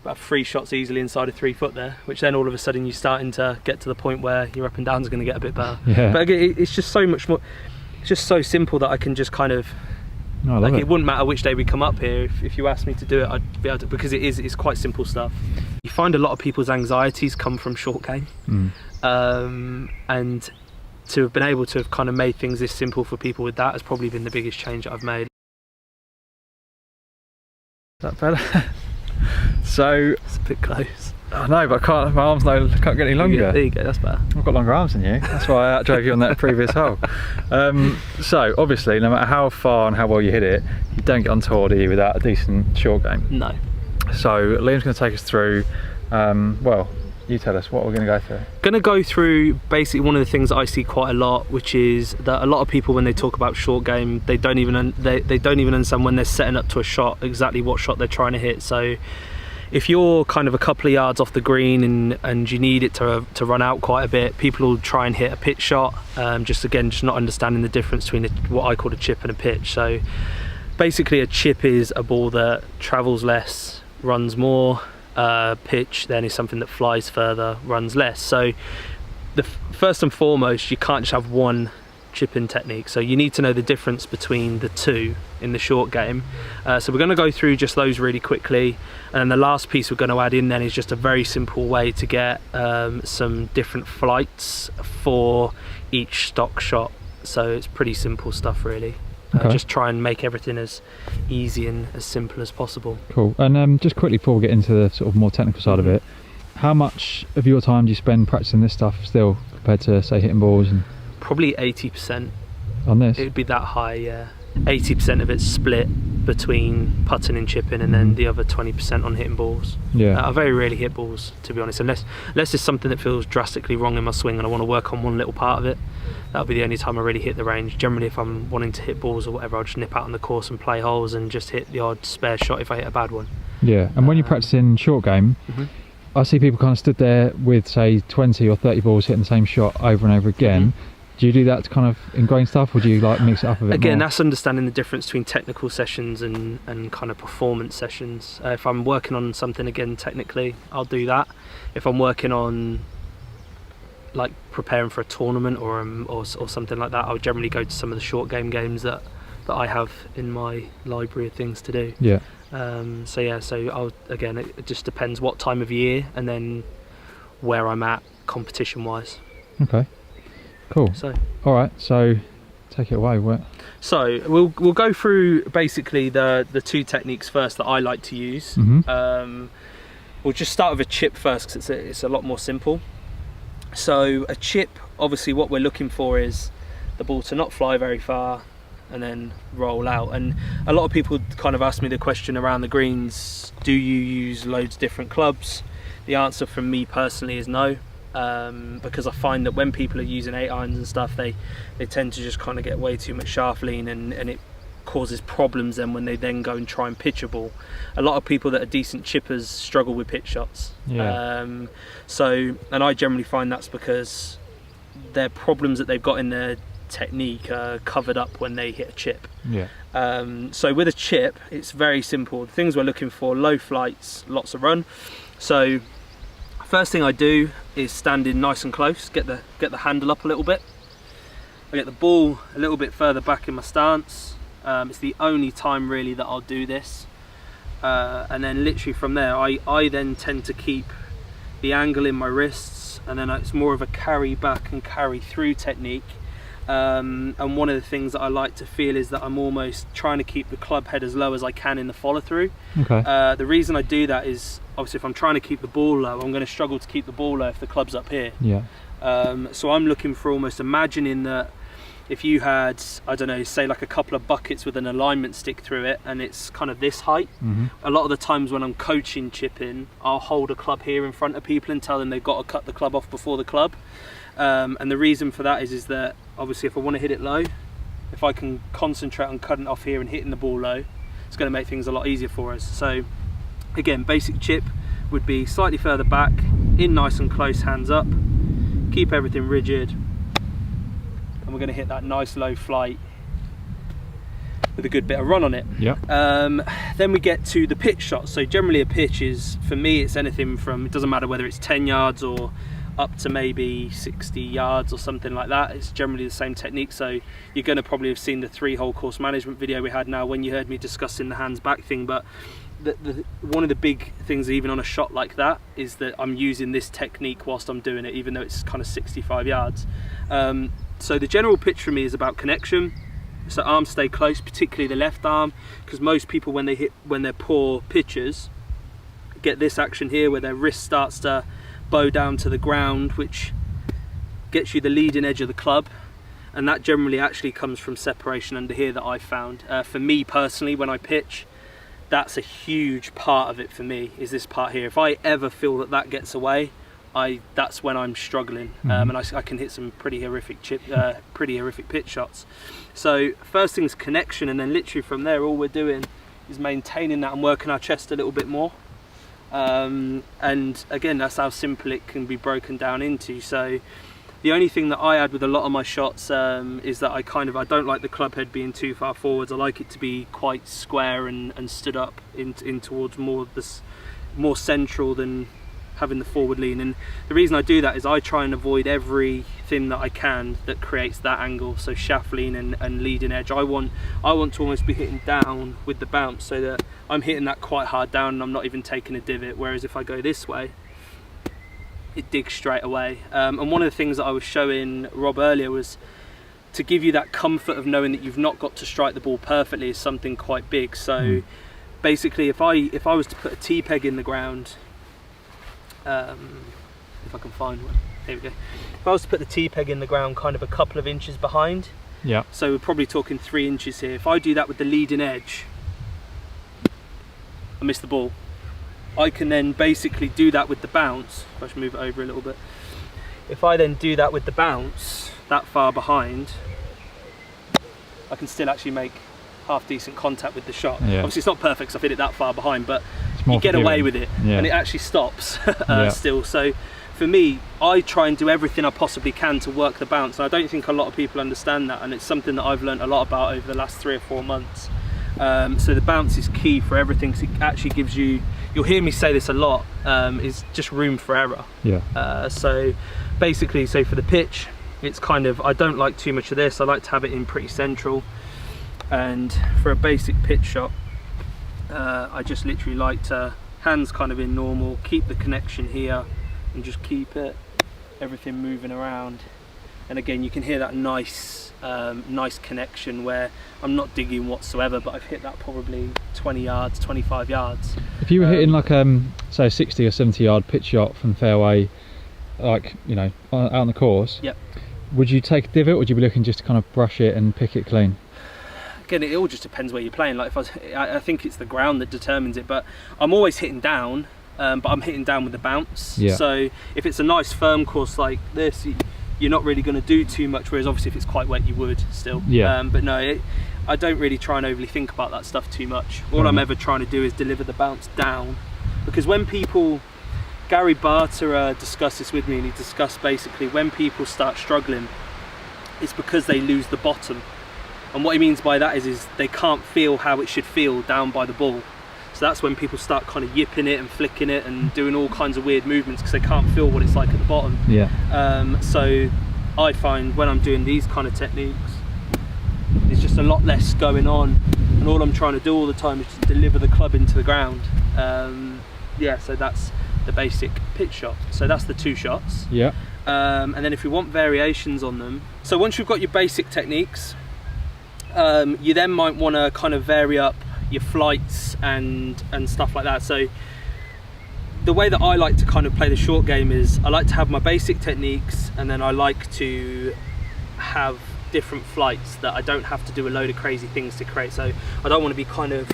about 3 shots easily inside of 3 foot there, which then all of a sudden you're starting to get to the point where your up and downs are going to get a bit better. Yeah. But again, it's just so much more, it's just so simple that I can just kind of, no, I love like, it. it wouldn't matter which day we come up here. If you asked me to do it, I'd be able to, because it's quite simple stuff. You find a lot of people's anxieties come from short game. And to have been able to have kind of made things this simple for people with that has probably been the biggest change that I've made. Is that better? So It's a bit close. I know, but I can't. My arms can't get any longer. There you go. That's better. I've got longer arms than you. That's why I outdrove you on that previous hole. So obviously, no matter how far and how well you hit it, you don't get on tour, do you, without a decent short game? No. So Liam's going to take us through. Well, you tell us what we're going to go through. Going to go through basically one of the things that I see quite a lot, which is that a lot of people, when they talk about short game, they don't even they don't even understand when they're setting up to a shot exactly what shot they're trying to hit. So if you're kind of a couple of yards off the green and you need it to run out quite a bit, people will try and hit a pitch shot, just not understanding the difference between what I call a chip and a pitch. So basically a chip is a ball that travels less, runs more. Pitch then is something that flies further, runs less. So first and foremost, you can't just have one chipping technique, so you need to know the difference between the two in the short game. So we're going to go through just those really quickly, and then the last piece we're going to add in then is just a very simple way to get some different flights for each stock shot. So it's pretty simple stuff really. Okay. Just try and make everything as easy and as simple as possible. Cool. And just quickly before we get into the sort of more technical side of it, how much of your time do you spend practicing this stuff still compared to, say, hitting balls? And probably 80% on this? It would be that high, yeah. 80% of it's split between putting and chipping, and then the other 20% on hitting balls. Yeah. I very rarely hit balls, to be honest, unless there's something that feels drastically wrong in my swing and I want to work on one little part of it. That'll be the only time I really hit the range. Generally, if I'm wanting to hit balls or whatever, I'll just nip out on the course and play holes and just hit the odd spare shot if I hit a bad one. Yeah, and when you're practicing short game, I see people kind of stood there with, say, 20 or 30 balls hitting the same shot over and over again. Do you do that to kind of ingrain stuff, or do you like mix it up a bit Again, more? that's understanding the difference between technical sessions and kind of performance sessions. If I'm working on something, again, technically, I'll do that. If I'm working on, like, preparing for a tournament or something like that, I'll generally go to some of the short games that I have in my library of things to do. Yeah. So it just depends what time of year and then where I'm at competition wise. Okay. Cool. So, all right. So, take it away. So we'll go through basically the two techniques first that I like to use. We'll just start with a chip first because it's a lot more simple. So a chip, obviously, what we're looking for is the ball to not fly very far and then roll out. And a lot of people kind of ask me the question around the greens: do you use loads of different clubs? The answer from me personally is no. Because I find that when people are using 8-irons and stuff, they tend to just kind of get way too much shaft lean, and it causes problems then when they then go and try and pitch a ball. A lot of people that are decent chippers struggle with pitch shots. Yeah. And I generally find that's because their problems that they've got in their technique are covered up when they hit a chip. Yeah. So with a chip, it's very simple. The things we're looking for: low flights, lots of run. So first thing I do is stand in nice and close, get the handle up a little bit. I get the ball a little bit further back in my stance. It's the only time really that I'll do this. And then literally from there, I then tend to keep the angle in my wrists, and then it's more of a carry back and carry through technique. And one of the things that I like to feel is that I'm almost trying to keep the club head as low as I can in the follow through. Okay. The reason I do that is, obviously, if I'm trying to keep the ball low, I'm going to struggle to keep the ball low if the club's up here. Yeah. So I'm looking for almost imagining that if you had, I don't know, say like a couple of buckets with an alignment stick through it, and it's kind of this height. A lot of the times when I'm coaching chipping, I'll hold a club here in front of people and tell them they've got to cut the club off before the club. And the reason for that is that obviously if I want to hit it low, if I can concentrate on cutting it off here and hitting the ball low, it's going to make things a lot easier for us. So again, basic chip would be slightly further back, in nice and close, hands up, keep everything rigid, and we're going to hit that nice low flight with a good bit of run on it. Yeah. Then we get to the pitch shot. So generally a pitch is, for me, it's anything from, it doesn't matter whether it's 10 yards or up to maybe 60 yards or something like that. It's generally the same technique. So you're going to probably have seen the 3-hole course management video we had now when you heard me discussing the hands back thing. But one of the big things even on a shot like that is that I'm using this technique whilst I'm doing it, even though it's kind of 65 yards. So the general pitch for me is about connection. So arms stay close, particularly the left arm, because most people when they're poor pitchers get this action here where their wrist starts to bow down to the ground, which gets you the leading edge of the club, and that generally actually comes from separation under here that I found. For me personally, when I pitch, that's a huge part of it for me, is this part here. If I ever feel that gets away, that's when I'm struggling, and I can hit some pretty horrific pitch shots. So first thing is connection, and then literally from there all we're doing is maintaining that and working our chest a little bit more. And again, that's how simple it can be broken down into. So the only thing that I add with a lot of my shots is that I don't like the club head being too far forwards. I like it to be quite square and stood up in towards more central than having the forward lean. And the reason I do that is I try and avoid everything that I can that creates that angle. So shaft lean and leading edge. I want to almost be hitting down with the bounce, so that I'm hitting that quite hard down and I'm not even taking a divot. Whereas if I go this way, it digs straight away. And one of the things that I was showing Rob earlier was to give you that comfort of knowing that you've not got to strike the ball perfectly is something quite big. So basically, if I was to put a T-peg in the ground, if I can find one, here we go. If I was to put the T-peg in the ground kind of a couple of inches behind, yeah, so we're probably talking 3 inches here. If I do that with the leading edge, I miss the ball. I can then basically do that with the bounce. If I should move it over a little bit. If I then do that with the bounce that far behind, I can still actually make half decent contact with the shot. Yeah. Obviously it's not perfect because I've hit it that far behind, but you get away with it, and it actually stops still. So for me, I try and do everything I possibly can to work the bounce, and I don't think a lot of people understand that, and it's something that I've learned a lot about over the last 3 or 4 months. So the bounce is key for everything, because it actually gives you, you'll hear me say this a lot, is just room for error. So basically, so for the pitch, it's kind of, I don't like too much of this. I like to have it in pretty central, and for a basic pitch shot, I just literally like to hands kind of in normal, keep the connection here, and just keep everything moving around. And again, you can hear that nice connection where I'm not digging whatsoever, but I've hit that probably 20 yards, 25 yards. If you were hitting like say a 60 or 70 yard pitch shot from fairway, like, you know, out on the course, yep, would you take a divot, or would you be looking just to kind of brush it and pick it clean? Again, it all just depends where you're playing. Like I think it's the ground that determines it, but I'm always hitting down, but I'm hitting down with the bounce. Yeah. So if it's a nice firm course like this, you're not really going to do too much, whereas obviously if it's quite wet you would still. Yeah. But no, I don't really try and overly think about that stuff too much. All I'm ever trying to do is deliver the bounce down, because when people, Gary Barter discussed this with me, and he discussed basically when people start struggling, it's because they lose the bottom. And what he means by that is they can't feel how it should feel down by the ball. So that's when people start kind of yipping it and flicking it and doing all kinds of weird movements, because they can't feel what it's like at the bottom. Yeah. So I find when I'm doing these kind of techniques, there's just a lot less going on, and all I'm trying to do all the time is just deliver the club into the ground. Yeah, so that's the basic pitch shot. So that's the 2 shots. Yeah. And then if we want variations on them, so once you've got your basic techniques, you then might want to kind of vary up your flights and stuff like that. So the way that I like to kind of play the short game is I like to have my basic techniques, and then I like to have different flights that I don't have to do a load of crazy things to create. So I don't want to be kind of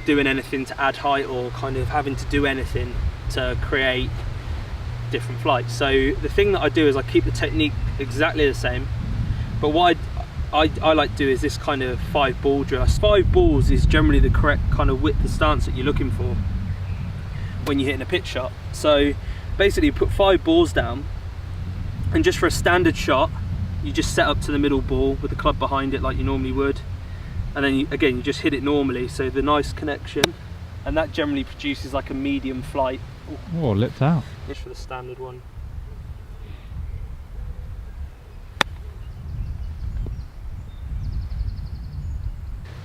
doing anything to add height or kind of having to do anything to create different flights. So the thing that I do is I keep the technique exactly the same, but what I like to do is this kind of 5 ball drill. 5 balls is generally the correct kind of width of stance that you're looking for when you're hitting a pitch shot. So basically you put 5 balls down, and just for a standard shot you just set up to the middle ball with the club behind it like you normally would. and then again you just hit it normally, so the nice connection, and that generally produces like a medium flight. Oh, lipped out. This for the standard one.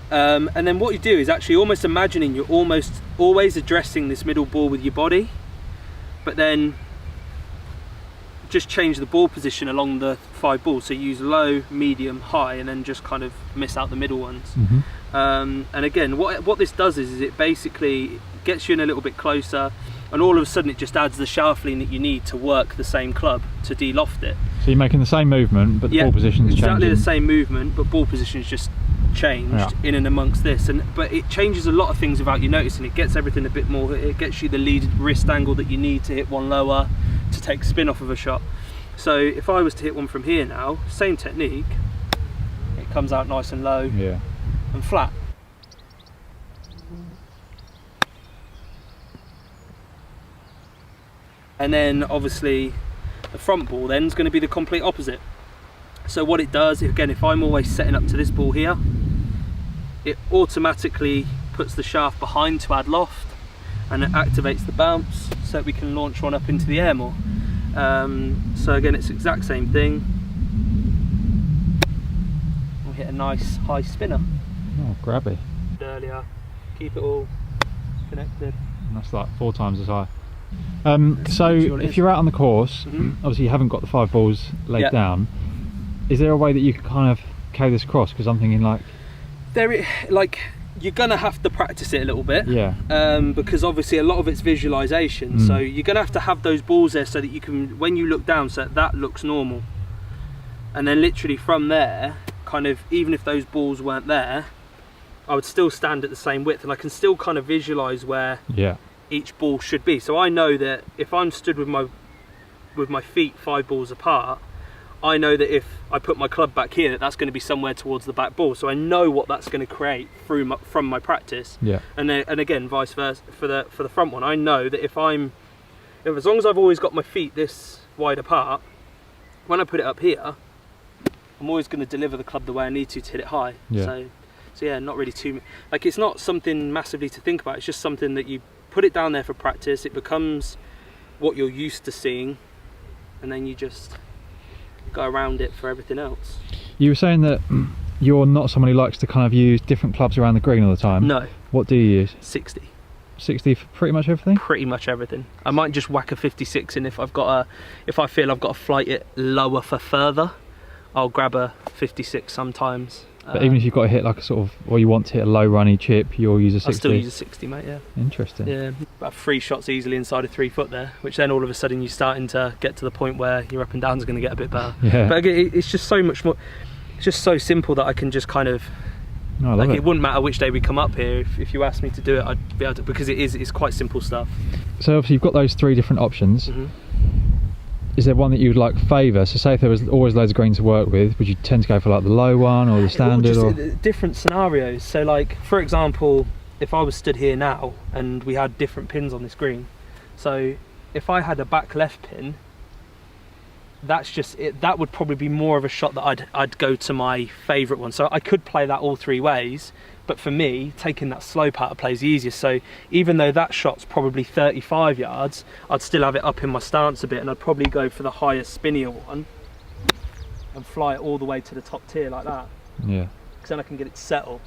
And then what you do is actually almost imagining you're almost always addressing this middle ball with your body, but then just change the ball position along the 5 balls. So you use low, medium, high, and then just kind of miss out the middle ones. And again, what this does is it basically gets you in a little bit closer, and all of a sudden it just adds the shaft lean that you need to work the same club, to de-loft it. So you're making the same movement, but the ball position's changing. Exactly the same movement, but ball position's just changed in and amongst this. But it changes a lot of things without you noticing. It gets everything a bit more, it gets you the lead wrist angle that you need to hit one lower, to take spin off of a shot. So if I was to hit one from here now, same technique, it comes out nice and low and flat. And then obviously the front ball then is going to be the complete opposite. So what it does, again, if I'm always setting up to this ball here, it automatically puts the shaft behind to add loft, and it activates the bounce so that we can launch one up into the air more. So again, it's the exact same thing. We'll hit a nice high spinner. Oh, grabby. Earlier, keep it all connected. And that's like 4 times as high. So if you're out on the course, obviously you haven't got the 5 balls laid down. Is there a way that you can kind of carry this across? Because I'm thinking like you're gonna have to practice it a little bit, because obviously a lot of it's visualization. So you're gonna have those balls there so that you can, when you look down, so that looks normal, and then literally from there, kind of, even if those balls weren't there, I would still stand at the same width, and I can still kind of visualize where each ball should be. So I know that if I'm stood with my feet 5 balls apart, I know that if I put my club back here, that's going to be somewhere towards the back ball. So I know what that's going to create from my practice. And again, vice versa for the front one. I know that if as long as I've always got my feet this wide apart, when I put it up here, I'm always going to deliver the club the way I need to hit it high. So yeah, not really too, like, it's not something massively to think about. It's just something that you put it down there for practice. It becomes what you're used to seeing, and then you just go around it for everything else. You were saying that you're not someone who likes to kind of use different clubs around the green all the time. No. What do you use? 60. 60 for pretty much everything? Pretty much everything. I might just whack a 56 in if I feel I've got to flight it lower for further. I'll grab a 56 sometimes. But even if you've got to hit like a sort of, or you want to hit a low runny chip, you'll use a 60? I'll still use a 60, mate, yeah. Interesting. Yeah, about 3 shots easily inside of 3 foot there, which then all of a sudden you're starting to get to the point where your up and downs are going to get a bit better. Yeah. But again, it's just so much more, it's just so simple that I can just kind of, it wouldn't matter which day we come up here. If you asked me to do it, I'd be able to, because it's quite simple stuff. So obviously you've got those 3 different options. Is there one that you would like favour? So say if there was always loads of green to work with, would you tend to go for like the low one or the standard? Or different scenarios. So like, for example, if I was stood here now and we had different pins on this green, so if I had a back left pin, that's just it. That would probably be more of a shot that I'd go to my favourite one. So I could play that all 3 ways, but for me, taking that slope out of play is the easiest. So even though that shot's probably 35 yards, I'd still have it up in my stance a bit, and I'd probably go for the higher, spinnier one and fly it all the way to the top tier like that. Yeah. Because then I can get it settled.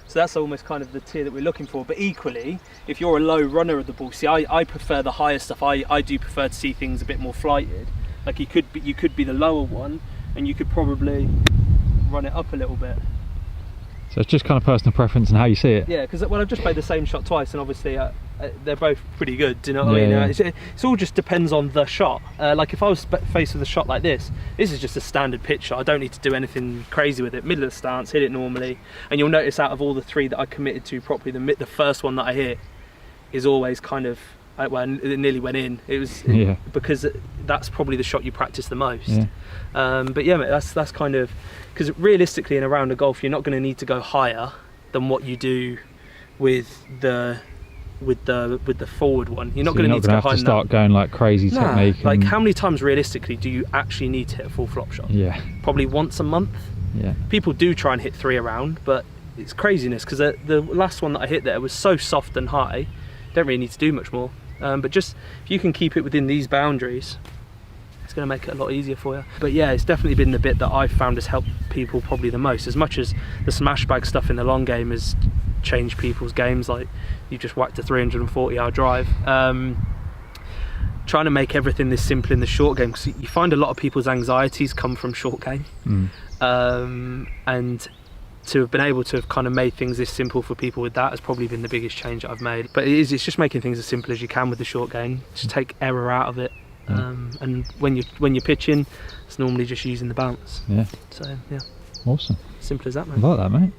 So that's almost kind of the tier that we're looking for. But equally, if you're a low runner of the ball, see, I prefer the higher stuff. I do prefer to see things a bit more flighted. Like you could be the lower one, and you could probably run it up a little bit. So it's just kind of personal preference and how you see it. Yeah, because I've just played the same shot twice, and obviously they're both pretty good. Do you know what I mean? Yeah. It's all just depends on the shot. Like if I was faced with a shot like this is just a standard pitch shot. I don't need to do anything crazy with it. Middle of the stance, hit it normally, and you'll notice out of all the 3 that I committed to properly, the first one that I hit is always kind of, well, it nearly went in. It was because that's probably the shot you practice the most. Yeah. But yeah, mate, that's kind of, because realistically in a round of golf, you're not going to need to go higher than what you do with the forward one. You're not going to need to go higher. To start going like crazy technique. Like how many times realistically do you actually need to hit a full flop shot? Yeah. Probably once a month. Yeah. People do try and hit 3 around, but it's craziness, because the last one that I hit there was so soft and high, don't really need to do much more. But just if you can keep it within these boundaries, it's going to make it a lot easier for you. But yeah, it's definitely been the bit that I've found has helped people probably the most, as much as the smash bag stuff in the long game has changed people's games. Like, you just whacked a 340-yard drive. Trying to make everything this simple in the short game, because you find a lot of people's anxieties come from short game. And to have been able to have kind of made things this simple for people with that has probably been the biggest change that I've made. But it's just making things as simple as you can with the short game. Just take error out of it. And when you're pitching, it's normally just using the bounce. Yeah. So yeah. Awesome. Simple as that, man. I like that, mate.